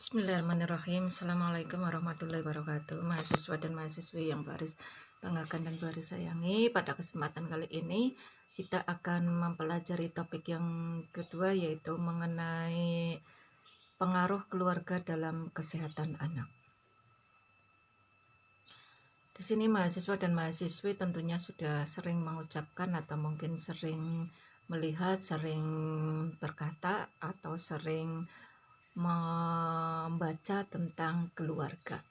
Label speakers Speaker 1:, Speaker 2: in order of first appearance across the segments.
Speaker 1: Bismillahirrahmanirrahim. Assalamualaikum warahmatullahi wabarakatuh. Mahasiswa dan mahasiswi yang baris banggakan dan baris sayangi, pada kesempatan kali ini kita akan mempelajari topik yang kedua, yaitu mengenai pengaruh keluarga dalam kesehatan anak. Di sini mahasiswa dan mahasiswi tentunya sudah sering mengucapkan atau mungkin sering melihat, sering berkata atau sering membaca tentang keluarga.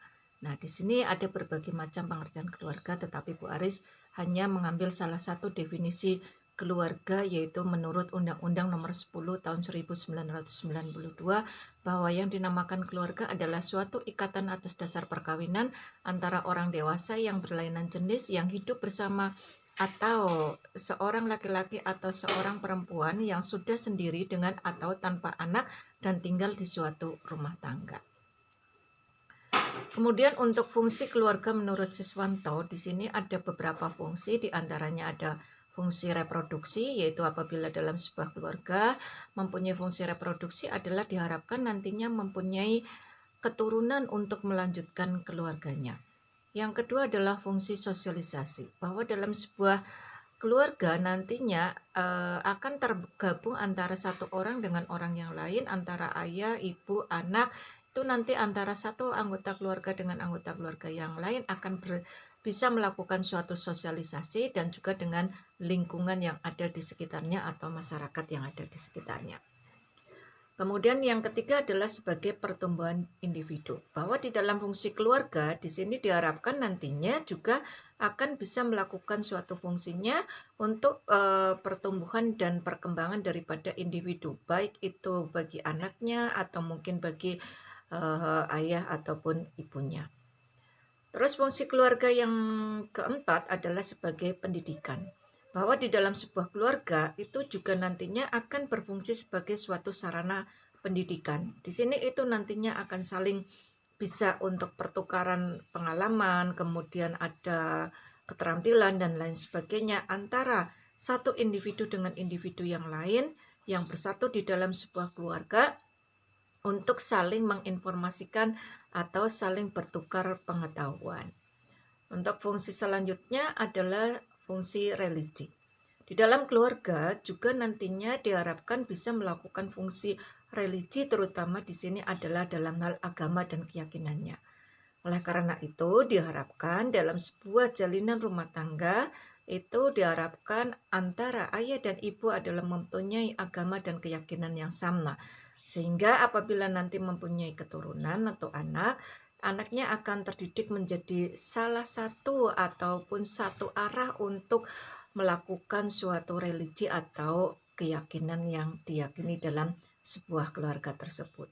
Speaker 1: Nah, di sini ada berbagai macam pengertian keluarga, tetapi Bu Aris hanya mengambil salah satu definisi keluarga, yaitu menurut Undang-Undang Nomor 10 Tahun 1992, bahwa yang dinamakan keluarga adalah suatu ikatan atas dasar perkawinan antara orang dewasa yang berlainan jenis yang hidup bersama, atau seorang laki-laki atau seorang perempuan yang sudah sendiri dengan atau tanpa anak dan tinggal di suatu rumah tangga. Kemudian untuk fungsi keluarga menurut Siswanto, di sini ada beberapa fungsi, diantaranya ada fungsi reproduksi, yaitu apabila dalam sebuah keluarga mempunyai fungsi reproduksi adalah diharapkan nantinya mempunyai keturunan untuk melanjutkan keluarganya. Yang kedua adalah fungsi sosialisasi, bahwa dalam sebuah keluarga nantinya akan tergabung antara satu orang dengan orang yang lain, antara ayah, ibu, anak. Itu nanti antara satu anggota keluarga dengan anggota keluarga yang lain akan bisa melakukan suatu sosialisasi, dan juga dengan lingkungan yang ada di sekitarnya atau masyarakat yang ada di sekitarnya. Kemudian yang ketiga adalah sebagai pertumbuhan individu, bahwa di dalam fungsi keluarga di sini diharapkan nantinya juga akan bisa melakukan suatu fungsinya untuk pertumbuhan dan perkembangan daripada individu, baik itu bagi anaknya atau mungkin bagi ayah ataupun ibunya. Terus fungsi keluarga yang keempat adalah sebagai pendidikan, bahwa di dalam sebuah keluarga itu juga nantinya akan berfungsi sebagai suatu sarana pendidikan. Di sini itu nantinya akan saling bisa untuk pertukaran pengalaman, kemudian ada keterampilan dan lain sebagainya antara satu individu dengan individu yang lain yang bersatu di dalam sebuah keluarga untuk saling menginformasikan atau saling bertukar pengetahuan. Untuk fungsi selanjutnya adalah fungsi religi. Di dalam keluarga juga nantinya diharapkan bisa melakukan fungsi religi, terutama di sini adalah dalam hal agama dan keyakinannya. Oleh karena itu diharapkan dalam sebuah jalinan rumah tangga itu diharapkan antara ayah dan ibu adalah mempunyai agama dan keyakinan yang sama, sehingga apabila nanti mempunyai keturunan atau anaknya akan terdidik menjadi salah satu ataupun satu arah untuk melakukan suatu religi atau keyakinan yang diyakini dalam sebuah keluarga tersebut.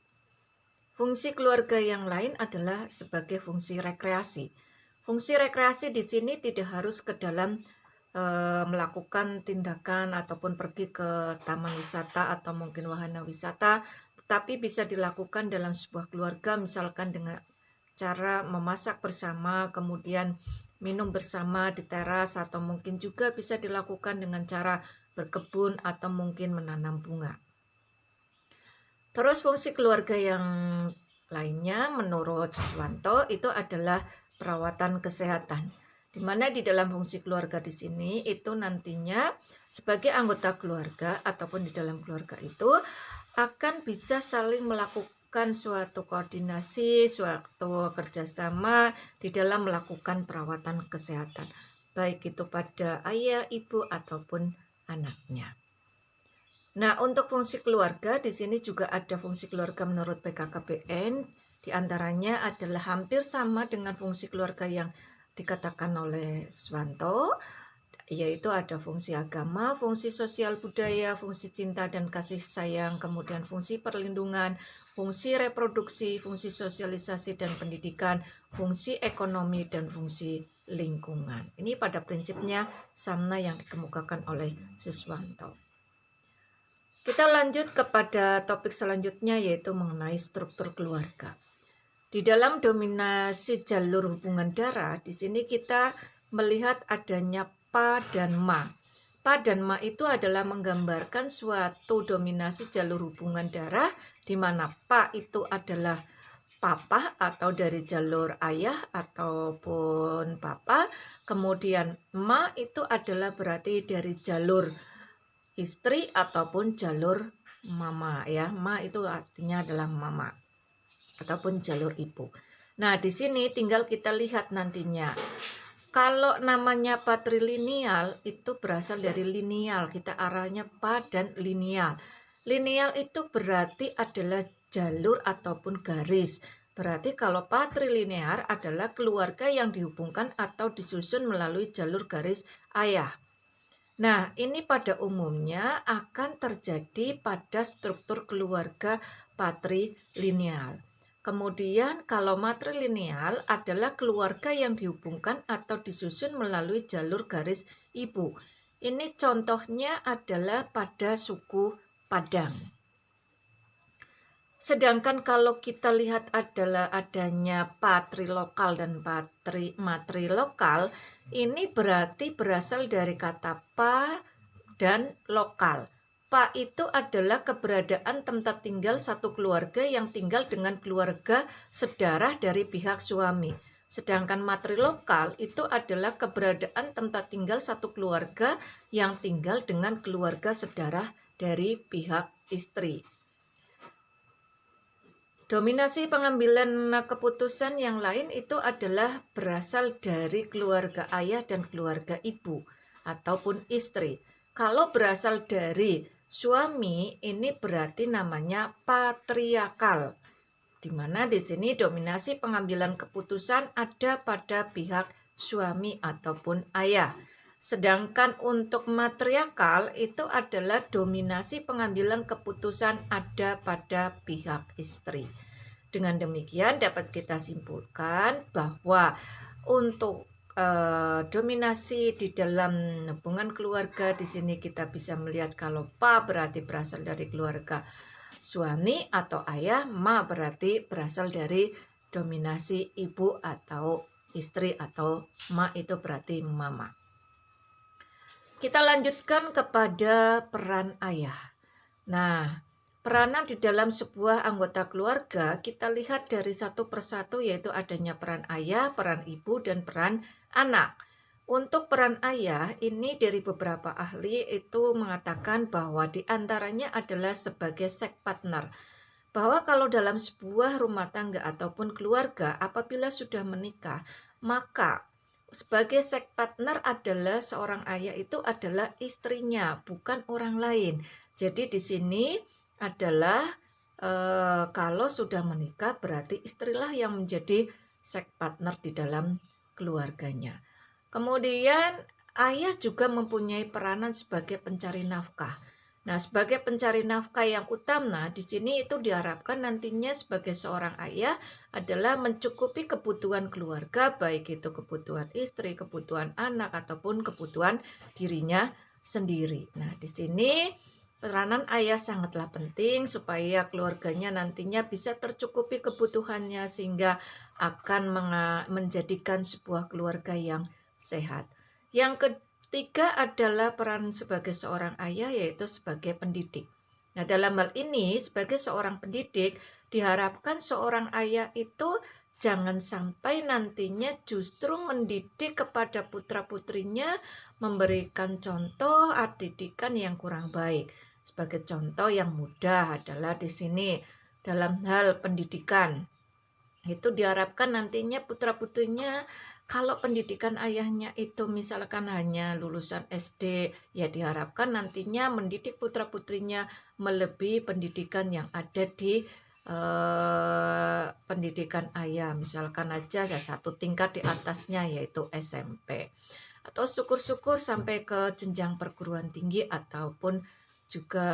Speaker 1: Fungsi keluarga yang lain adalah sebagai fungsi rekreasi. Fungsi rekreasi di sini tidak harus ke dalam melakukan tindakan ataupun pergi ke taman wisata atau mungkin wahana wisata, tapi bisa dilakukan dalam sebuah keluarga, misalkan dengan cara memasak bersama, kemudian minum bersama di teras, atau mungkin juga bisa dilakukan dengan cara berkebun atau mungkin menanam bunga. Terus fungsi keluarga yang lainnya menurut Siswanto itu adalah perawatan kesehatan, di mana di dalam fungsi keluarga di sini itu nantinya sebagai anggota keluarga ataupun di dalam keluarga itu akan bisa saling melakukan suatu koordinasi, suatu kerjasama di dalam melakukan perawatan kesehatan, baik itu pada ayah, ibu ataupun anaknya. Nah, untuk fungsi keluarga di sini juga ada fungsi keluarga menurut BKKBN, di antaranya adalah hampir sama dengan fungsi keluarga yang dikatakan oleh Swanto, yaitu ada fungsi agama, fungsi sosial budaya, fungsi cinta dan kasih sayang, kemudian fungsi perlindungan, fungsi reproduksi, fungsi sosialisasi dan pendidikan, fungsi ekonomi, dan fungsi lingkungan. Ini pada prinsipnya sama yang dikemukakan oleh Siswanto. Kita lanjut kepada topik selanjutnya, yaitu mengenai struktur keluarga. Di dalam dominasi jalur hubungan darah, di sini kita melihat adanya Pa dan Ma. Pa dan Ma itu adalah menggambarkan suatu dominasi jalur hubungan darah, di mana Pa itu adalah papa atau dari jalur ayah ataupun papa. Kemudian ma itu adalah berarti dari jalur istri ataupun jalur mama ya. Ma itu artinya adalah mama ataupun jalur ibu. Nah, di sini tinggal kita lihat nantinya. Kalau namanya patrilineal itu berasal dari lineal, kita arahnya pa dan lineal. Lineal itu berarti adalah jalur ataupun garis. Berarti kalau patrilinear adalah keluarga yang dihubungkan atau disusun melalui jalur garis ayah. Nah, ini pada umumnya akan terjadi pada struktur keluarga patrilineal. Kemudian kalau matrilineal adalah keluarga yang dihubungkan atau disusun melalui jalur garis ibu. Ini contohnya adalah pada suku Padang. Sedangkan kalau kita lihat adalah adanya patrilokal dan matrilokal, ini berarti berasal dari kata pa dan lokal. Pa itu adalah keberadaan tempat tinggal satu keluarga yang tinggal dengan keluarga sedarah dari pihak suami. Sedangkan matrilokal itu adalah keberadaan tempat tinggal satu keluarga yang tinggal dengan keluarga sedarah dari pihak istri. Dominasi pengambilan keputusan yang lain itu adalah berasal dari keluarga ayah dan keluarga ibu ataupun istri. Kalau berasal dari suami, ini berarti namanya patriarkal, di mana di sini dominasi pengambilan keputusan ada pada pihak suami ataupun ayah. Sedangkan untuk matriarkal itu adalah dominasi pengambilan keputusan ada pada pihak istri. Dengan demikian dapat kita simpulkan bahwa untuk dominasi di dalam hubungan keluarga di sini kita bisa melihat kalau pa berarti berasal dari keluarga suami atau ayah, ma berarti berasal dari dominasi ibu atau istri atau ma itu berarti mama. Kita lanjutkan kepada peran ayah. Nah, peranan di dalam sebuah anggota keluarga kita lihat dari satu persatu, yaitu adanya peran ayah, peran ibu, dan peran anak. Untuk peran ayah ini dari beberapa ahli itu mengatakan bahwa diantaranya adalah sebagai sex partner. Bahwa kalau dalam sebuah rumah tangga ataupun keluarga apabila sudah menikah, maka sebagai sex partner adalah seorang ayah itu adalah istrinya, bukan orang lain. Jadi di sini adalah kalau sudah menikah berarti istrilah yang menjadi sex partner di dalam keluarganya. Kemudian ayah juga mempunyai peranan sebagai pencari nafkah. Nah, sebagai pencari nafkah yang utama di sini itu diharapkan nantinya sebagai seorang ayah adalah mencukupi kebutuhan keluarga, baik itu kebutuhan istri, kebutuhan anak, ataupun kebutuhan dirinya sendiri. Nah, di sini peranan ayah sangatlah penting supaya keluarganya nantinya bisa tercukupi kebutuhannya sehingga akan menjadikan sebuah keluarga yang sehat. Yang ketiga adalah peran sebagai seorang ayah, yaitu sebagai pendidik. Nah, dalam hal ini sebagai seorang pendidik diharapkan seorang ayah itu jangan sampai nantinya justru mendidik kepada putra-putrinya memberikan contoh didikan yang kurang baik. Sebagai contoh yang mudah adalah di sini dalam hal pendidikan. Itu diharapkan nantinya putra-putrinya kalau pendidikan ayahnya itu misalkan hanya lulusan SD, ya diharapkan nantinya mendidik putra-putrinya melebihi pendidikan yang ada di pendidikan ayah. Misalkan aja satu tingkat di atasnya yaitu SMP. Atau syukur-syukur sampai ke jenjang perguruan tinggi ataupun juga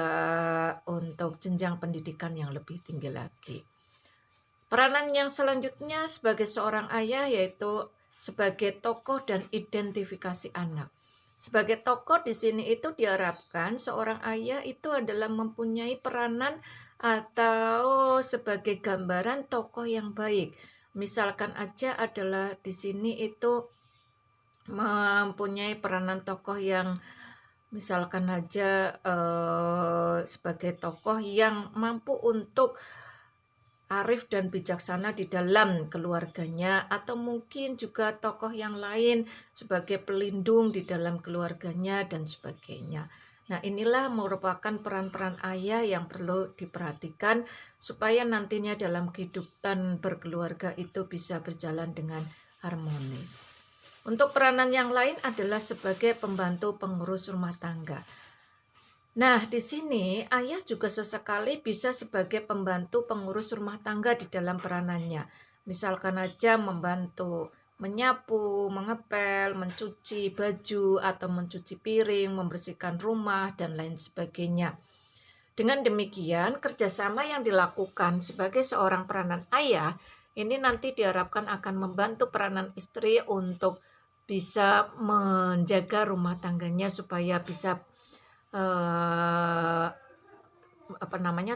Speaker 1: untuk jenjang pendidikan yang lebih tinggi lagi. Peranan yang selanjutnya sebagai seorang ayah yaitu sebagai tokoh dan identifikasi anak. Sebagai tokoh di sini itu diharapkan seorang ayah itu adalah mempunyai peranan atau sebagai gambaran tokoh yang baik. Misalkan aja adalah di sini itu mempunyai peranan tokoh yang misalkan aja sebagai tokoh yang mampu untuk arif dan bijaksana di dalam keluarganya, atau mungkin juga tokoh yang lain sebagai pelindung di dalam keluarganya dan sebagainya. Nah, inilah merupakan peran-peran ayah yang perlu diperhatikan supaya nantinya dalam kehidupan berkeluarga itu bisa berjalan dengan harmonis. Untuk peranan yang lain adalah sebagai pembantu pengurus rumah tangga. Nah, di sini ayah juga sesekali bisa sebagai pembantu pengurus rumah tangga di dalam peranannya. Misalkan aja membantu menyapu, mengepel, mencuci baju, atau mencuci piring, membersihkan rumah, dan lain sebagainya. Dengan demikian, kerjasama yang dilakukan sebagai seorang peranan ayah, ini nanti diharapkan akan membantu peranan istri untuk bisa menjaga rumah tangganya supaya bisa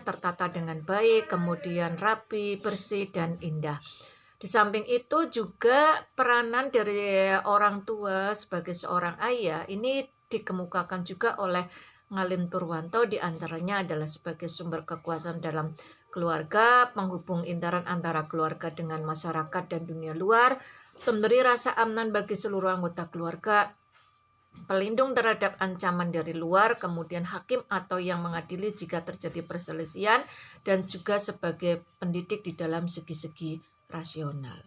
Speaker 1: tertata dengan baik, kemudian rapi, bersih, dan indah. Di samping itu juga peranan dari orang tua sebagai seorang ayah ini dikemukakan juga oleh Ngalim Purwanto, diantaranya adalah sebagai sumber kekuasaan dalam keluarga, penghubung intern antara keluarga dengan masyarakat dan dunia luar, memberi rasa aman bagi seluruh anggota keluarga, pelindung terhadap ancaman dari luar, kemudian hakim atau yang mengadili jika terjadi perselisihan, dan juga sebagai pendidik di dalam segi-segi rasional.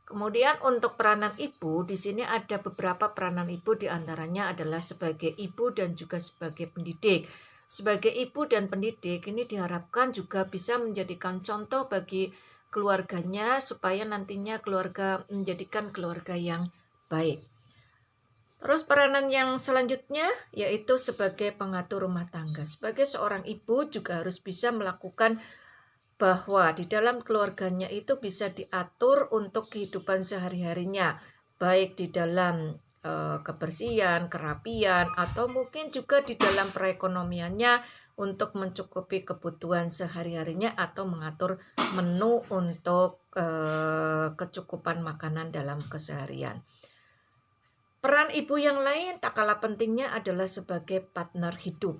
Speaker 1: Kemudian untuk peranan ibu, di sini ada beberapa peranan ibu, diantaranya adalah sebagai ibu dan juga sebagai pendidik. Sebagai ibu dan pendidik ini diharapkan juga bisa menjadikan contoh bagi keluarganya supaya nantinya keluarga menjadikan keluarga yang baik. Terus peranan yang selanjutnya yaitu sebagai pengatur rumah tangga. Sebagai seorang ibu juga harus bisa melakukan bahwa di dalam keluarganya itu bisa diatur untuk kehidupan sehari-harinya, baik di dalam kebersihan, kerapian, atau mungkin juga di dalam perekonomiannya untuk mencukupi kebutuhan sehari-harinya atau mengatur menu untuk kecukupan makanan dalam keseharian. Peran ibu yang lain tak kalah pentingnya adalah sebagai partner hidup.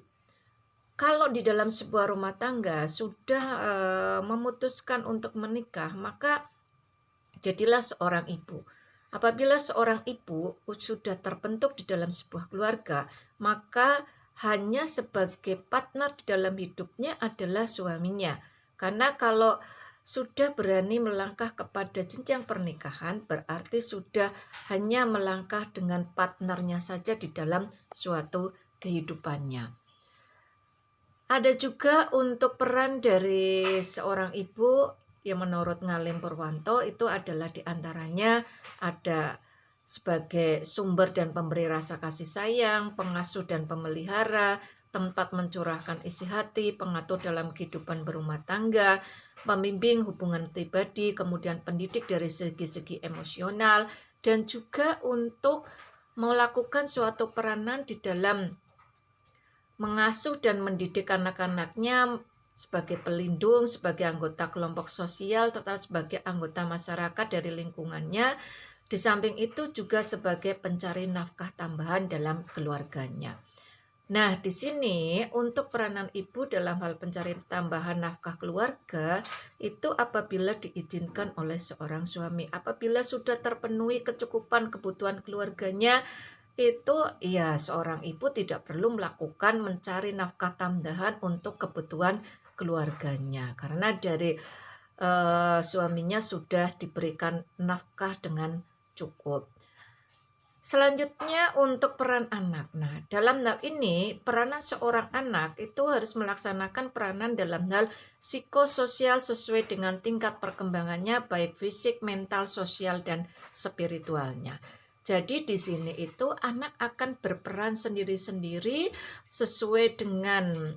Speaker 1: Kalau di dalam sebuah rumah tangga sudah memutuskan untuk menikah, maka jadilah seorang ibu. Apabila seorang ibu sudah terbentuk di dalam sebuah keluarga, maka hanya sebagai partner di dalam hidupnya adalah suaminya. Karena kalau sudah berani melangkah kepada jenjang pernikahan, berarti sudah hanya melangkah dengan partnernya saja di dalam suatu kehidupannya. Ada juga untuk peran dari seorang ibu yang menurut Ngalim Purwanto itu adalah diantaranya ada sebagai sumber dan pemberi rasa kasih sayang, pengasuh dan pemelihara, tempat mencurahkan isi hati, pengatur dalam kehidupan berumah tangga, pembimbing hubungan pribadi, kemudian pendidik dari segi-segi emosional, dan juga untuk melakukan suatu peranan di dalam mengasuh dan mendidik anak-anaknya sebagai pelindung, sebagai anggota kelompok sosial, tetap sebagai anggota masyarakat dari lingkungannya. Di samping itu juga sebagai pencari nafkah tambahan dalam keluarganya. Nah, di sini untuk peranan ibu dalam hal pencari tambahan nafkah keluarga itu apabila diizinkan oleh seorang suami. Apabila sudah terpenuhi kecukupan kebutuhan keluarganya, itu ya seorang ibu tidak perlu melakukan mencari nafkah tambahan untuk kebutuhan keluarganya karena dari suaminya sudah diberikan nafkah dengan cukup. Selanjutnya untuk peran anak. Nah, dalam hal ini peranan seorang anak itu harus melaksanakan peranan dalam hal psikososial sesuai dengan tingkat perkembangannya baik fisik, mental, sosial, dan spiritualnya. Jadi di sini itu anak akan berperan sendiri-sendiri sesuai dengan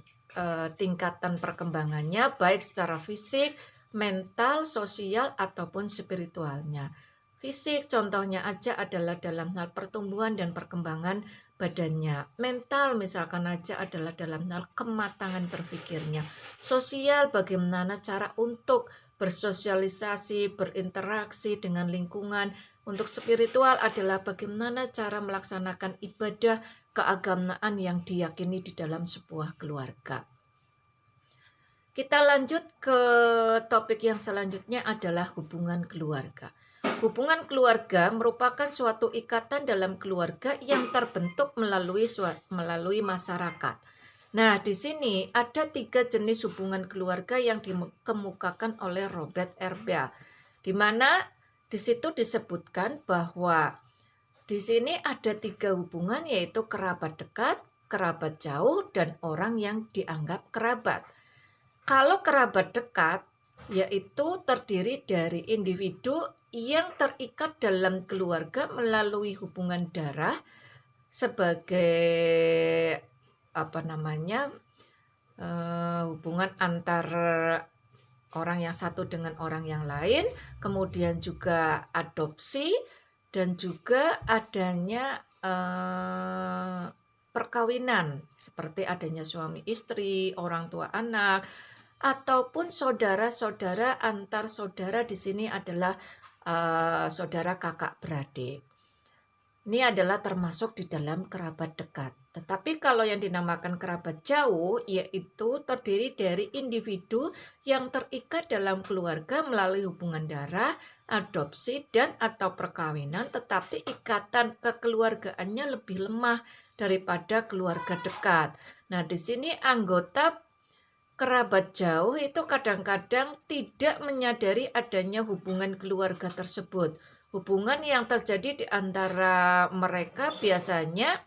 Speaker 1: tingkatan perkembangannya baik secara fisik, mental, sosial, ataupun spiritualnya. Fisik contohnya aja adalah dalam hal pertumbuhan dan perkembangan badannya. Mental misalkan aja adalah dalam hal kematangan berpikirnya. Sosial bagaimana cara untuk bersosialisasi, berinteraksi dengan lingkungan. Untuk spiritual adalah bagaimana cara melaksanakan ibadah keagamaan yang diyakini di dalam sebuah keluarga. Kita lanjut ke topik yang selanjutnya adalah hubungan keluarga. Hubungan keluarga merupakan suatu ikatan dalam keluarga yang terbentuk melalui masyarakat. Nah, di sini ada 3 jenis hubungan keluarga yang dikemukakan oleh Robert R. Bell, di mana di situ disebutkan bahwa di sini ada 3 hubungan, yaitu kerabat dekat, kerabat jauh, dan orang yang dianggap kerabat. Kalau kerabat dekat, yaitu terdiri dari individu yang terikat dalam keluarga melalui hubungan darah sebagai hubungan antar orang yang satu dengan orang yang lain, kemudian juga adopsi, dan juga adanya perkawinan seperti adanya suami istri, orang tua anak, ataupun saudara-saudara antar saudara. Di sini adalah saudara kakak beradik. Ini adalah termasuk di dalam kerabat dekat. Tetapi kalau yang dinamakan kerabat jauh, yaitu terdiri dari individu yang terikat dalam keluarga melalui hubungan darah, adopsi, dan atau perkawinan, tetapi ikatan kekeluargaannya lebih lemah daripada keluarga dekat. Nah, di sini anggota kerabat jauh itu kadang-kadang tidak menyadari adanya hubungan keluarga tersebut. Hubungan yang terjadi di antara mereka biasanya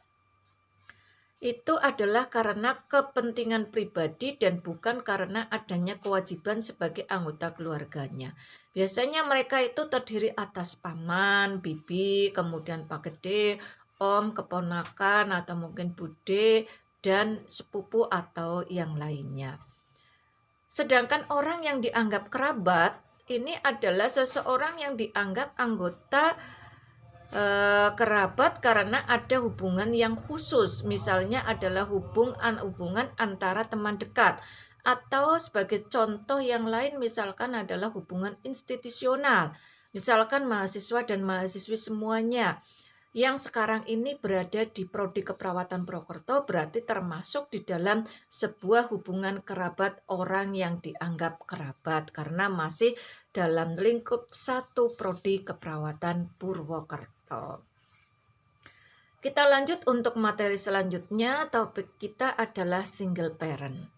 Speaker 1: itu adalah karena kepentingan pribadi dan bukan karena adanya kewajiban sebagai anggota keluarganya. Biasanya mereka itu terdiri atas paman, bibi, kemudian pak gede, om, keponakan, atau mungkin bude, dan sepupu atau yang lainnya. Sedangkan orang yang dianggap kerabat ini adalah seseorang yang dianggap anggota kerabat karena ada hubungan yang khusus. Misalnya adalah hubungan antara teman dekat, atau sebagai contoh yang lain misalkan adalah hubungan institusional. Misalkan mahasiswa dan mahasiswi semuanya yang sekarang ini berada di Prodi Keperawatan Purwokerto berarti termasuk di dalam sebuah hubungan kerabat orang yang dianggap kerabat karena masih dalam lingkup satu Prodi Keperawatan Purwokerto. Kita lanjut untuk materi selanjutnya. Topik kita adalah single parent.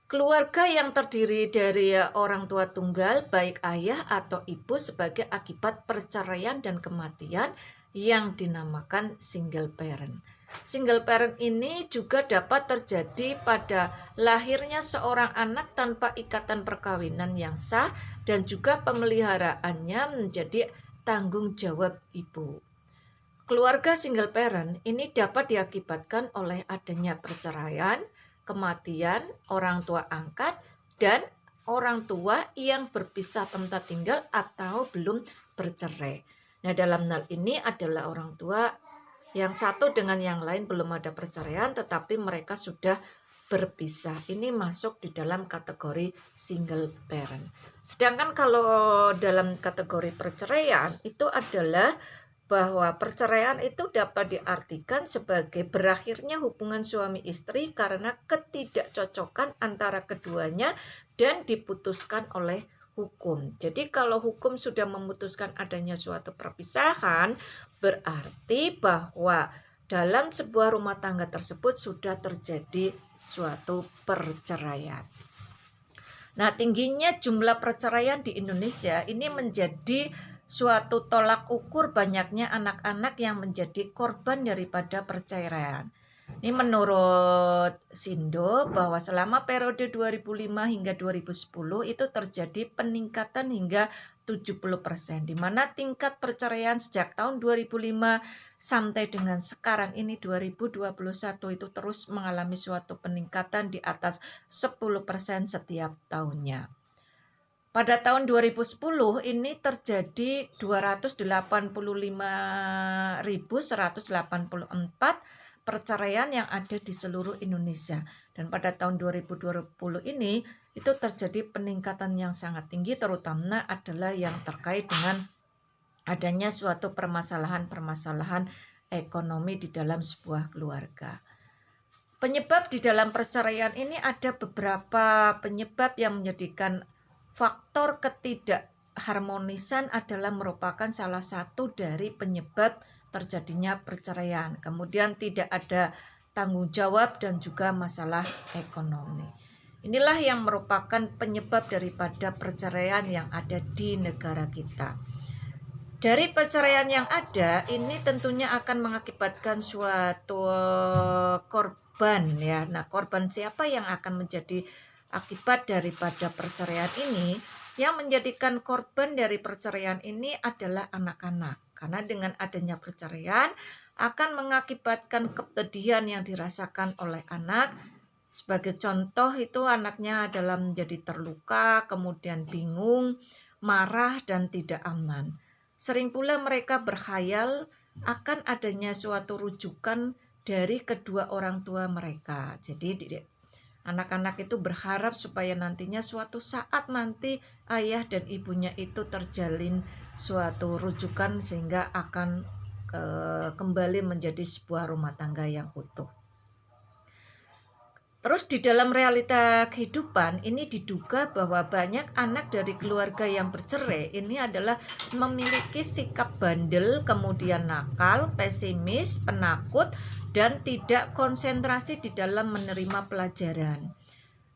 Speaker 1: Keluarga yang terdiri dari orang tua tunggal, baik ayah atau ibu, sebagai akibat perceraian dan kematian yang dinamakan single parent. Single parent ini juga dapat terjadi pada lahirnya seorang anak tanpa ikatan perkawinan yang sah dan juga pemeliharaannya menjadi tanggung jawab ibu. Keluarga single parent ini dapat diakibatkan oleh adanya perceraian, kematian orang tua angkat, dan orang tua yang berpisah tempat tinggal atau belum bercerai. Nah, dalam hal ini adalah orang tua yang satu dengan yang lain belum ada perceraian tetapi mereka sudah berpisah. Ini masuk di dalam kategori single parent. Sedangkan kalau dalam kategori perceraian itu adalah bahwa perceraian itu dapat diartikan sebagai berakhirnya hubungan suami istri karena ketidakcocokan antara keduanya dan diputuskan oleh hukum. Jadi kalau hukum sudah memutuskan adanya suatu perpisahan, berarti bahwa dalam sebuah rumah tangga tersebut sudah terjadi suatu perceraian. Nah, tingginya jumlah perceraian di Indonesia ini menjadi suatu tolak ukur banyaknya anak-anak yang menjadi korban daripada perceraian. Ini menurut Sindo bahwa selama periode 2005 hingga 2010 itu terjadi peningkatan hingga 70%, di mana tingkat perceraian sejak tahun 2005 sampai dengan sekarang ini 2021 itu terus mengalami suatu peningkatan di atas 10% setiap tahunnya. Pada tahun 2010 ini terjadi 285.184 perceraian yang ada di seluruh Indonesia. Dan pada tahun 2020 ini itu terjadi peningkatan yang sangat tinggi, terutama adalah yang terkait dengan adanya suatu permasalahan-permasalahan ekonomi di dalam sebuah keluarga. Penyebab di dalam perceraian ini ada beberapa penyebab yang menjadikan faktor ketidakharmonisan adalah merupakan salah satu dari penyebab terjadinya perceraian. Kemudian tidak ada tanggung jawab dan juga masalah ekonomi. Inilah yang merupakan penyebab daripada perceraian yang ada di negara kita. Dari perceraian yang ada, ini tentunya akan mengakibatkan suatu korban ya. Nah, korban siapa yang akan menjadi akibat daripada perceraian ini? Yang menjadikan korban dari perceraian ini adalah anak-anak. Karena dengan adanya perceraian akan mengakibatkan kepedihan yang dirasakan oleh anak. Sebagai contoh itu anaknya adalah menjadi terluka, kemudian bingung, marah, dan tidak aman. Sering pula mereka berkhayal akan adanya suatu rujukan dari kedua orang tua mereka. Jadi anak-anak itu berharap supaya nantinya suatu saat nanti ayah dan ibunya itu terjalin suatu rujukan sehingga akan kembali menjadi sebuah rumah tangga yang utuh. Terus di dalam realita kehidupan ini diduga bahwa banyak anak dari keluarga yang bercerai ini adalah memiliki sikap bandel, kemudian nakal, pesimis, penakut, dan tidak konsentrasi di dalam menerima pelajaran.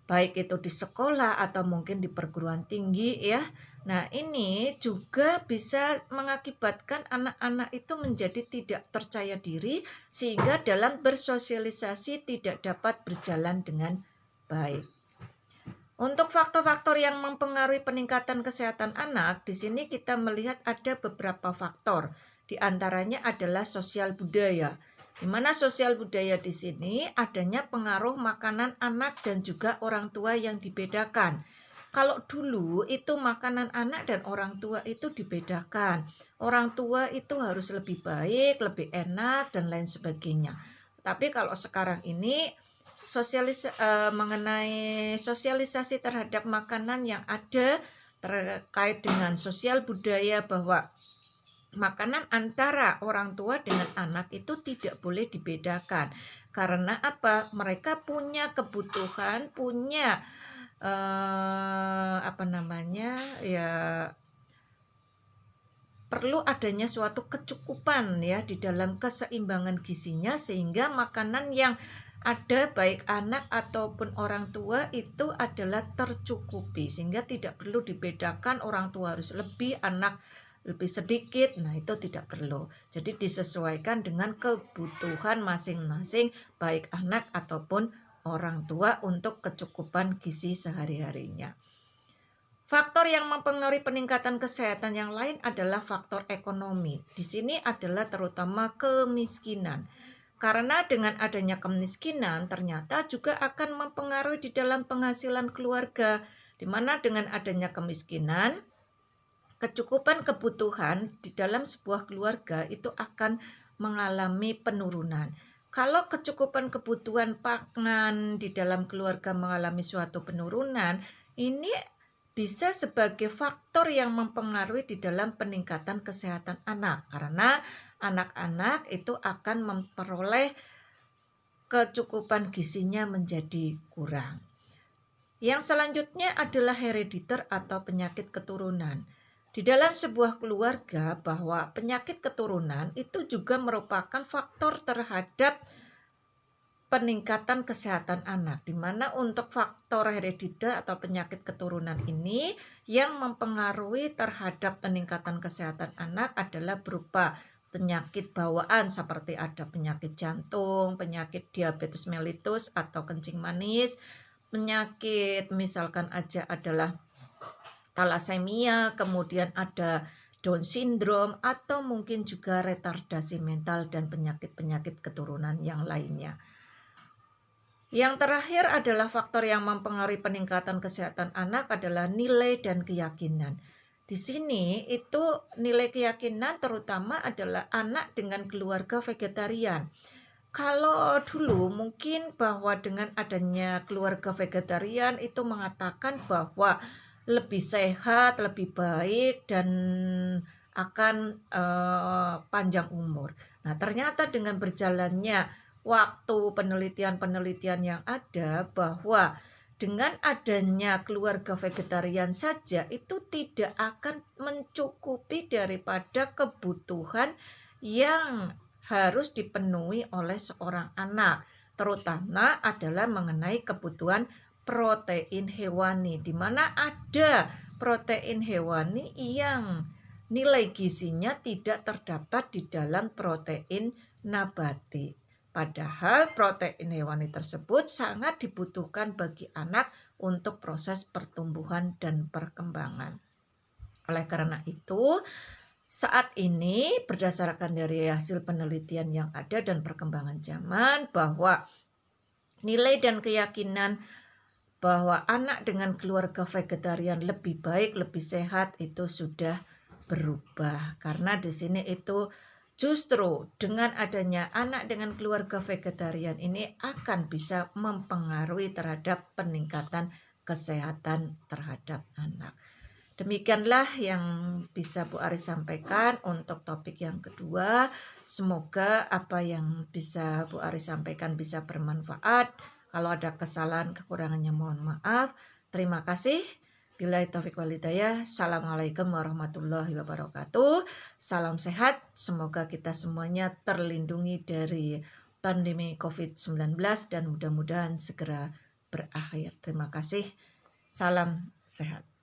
Speaker 1: Baik itu di sekolah atau mungkin di perguruan tinggi ya. Nah, ini juga bisa mengakibatkan anak-anak itu menjadi tidak percaya diri sehingga dalam bersosialisasi tidak dapat berjalan dengan baik. Untuk faktor-faktor yang mempengaruhi peningkatan kesehatan anak, di sini kita melihat ada beberapa faktor. Di antaranya adalah sosial budaya. Di mana sosial budaya di sini adanya pengaruh makanan anak dan juga orang tua yang dibedakan. Kalau dulu itu makanan anak dan orang tua itu dibedakan. Orang tua itu harus lebih baik, lebih enak dan lain sebagainya. Tapi kalau sekarang ini mengenai sosialisasi terhadap makanan yang ada terkait dengan sosial budaya bahwa makanan antara orang tua dengan anak itu tidak boleh dibedakan. Karena apa? Mereka punya kebutuhan, punya perlu adanya suatu kecukupan ya di dalam keseimbangan gizinya sehingga makanan yang ada baik anak ataupun orang tua itu adalah tercukupi sehingga tidak perlu dibedakan orang tua harus lebih, anak lebih sedikit. Nah, itu tidak perlu. Jadi disesuaikan dengan kebutuhan masing-masing baik anak ataupun orang tua untuk kecukupan gizi sehari-harinya. Faktor yang mempengaruhi peningkatan kesehatan yang lain adalah faktor ekonomi. Di sini adalah terutama kemiskinan. Karena dengan adanya kemiskinan ternyata juga akan mempengaruhi di dalam penghasilan keluarga. Di mana dengan adanya kemiskinan, kecukupan kebutuhan di dalam sebuah keluarga itu akan mengalami penurunan. Kalau kecukupan kebutuhan pangan di dalam keluarga mengalami suatu penurunan, ini bisa sebagai faktor yang mempengaruhi di dalam peningkatan kesehatan anak. Karena anak-anak itu akan memperoleh kecukupan gizinya menjadi kurang. Yang selanjutnya adalah herediter atau penyakit keturunan. Di dalam sebuah keluarga bahwa penyakit keturunan itu juga merupakan faktor terhadap peningkatan kesehatan anak, di mana untuk faktor herediter atau penyakit keturunan ini yang mempengaruhi terhadap peningkatan kesehatan anak adalah berupa penyakit bawaan seperti ada penyakit jantung, penyakit diabetes mellitus atau kencing manis, penyakit misalkan aja adalah thalassemia, kemudian ada Down syndrome atau mungkin juga retardasi mental dan penyakit-penyakit keturunan yang lainnya. Yang terakhir adalah faktor yang mempengaruhi peningkatan kesehatan anak adalah nilai dan keyakinan. Di sini itu nilai keyakinan terutama adalah anak dengan keluarga vegetarian. Kalau dulu mungkin bahwa dengan adanya keluarga vegetarian itu mengatakan bahwa lebih sehat, lebih baik dan akan panjang umur. Nah, ternyata dengan berjalannya waktu penelitian-penelitian yang ada bahwa dengan adanya keluarga vegetarian saja itu tidak akan mencukupi daripada kebutuhan yang harus dipenuhi oleh seorang anak, terutama adalah mengenai kebutuhan protein hewani, di mana ada protein hewani yang nilai gizinya tidak terdapat di dalam protein nabati. Padahal protein hewani tersebut sangat dibutuhkan bagi anak untuk proses pertumbuhan dan perkembangan. Oleh karena itu, saat ini berdasarkan dari hasil penelitian yang ada dan perkembangan zaman, bahwa nilai dan keyakinan bahwa anak dengan keluarga vegetarian lebih baik, lebih sehat itu sudah berubah. Karena di sini itu justru dengan adanya anak dengan keluarga vegetarian ini akan bisa mempengaruhi terhadap peningkatan kesehatan terhadap anak. Demikianlah yang bisa Bu Aris sampaikan untuk topik yang kedua. Semoga apa yang bisa Bu Aris sampaikan bisa bermanfaat. Kalau ada kesalahan, kekurangannya mohon maaf. Terima kasih. Billahi taufiq wal hidayah. Assalamualaikum warahmatullahi wabarakatuh. Salam sehat. Semoga kita semuanya terlindungi dari pandemi COVID-19 dan mudah-mudahan segera berakhir. Terima kasih. Salam sehat.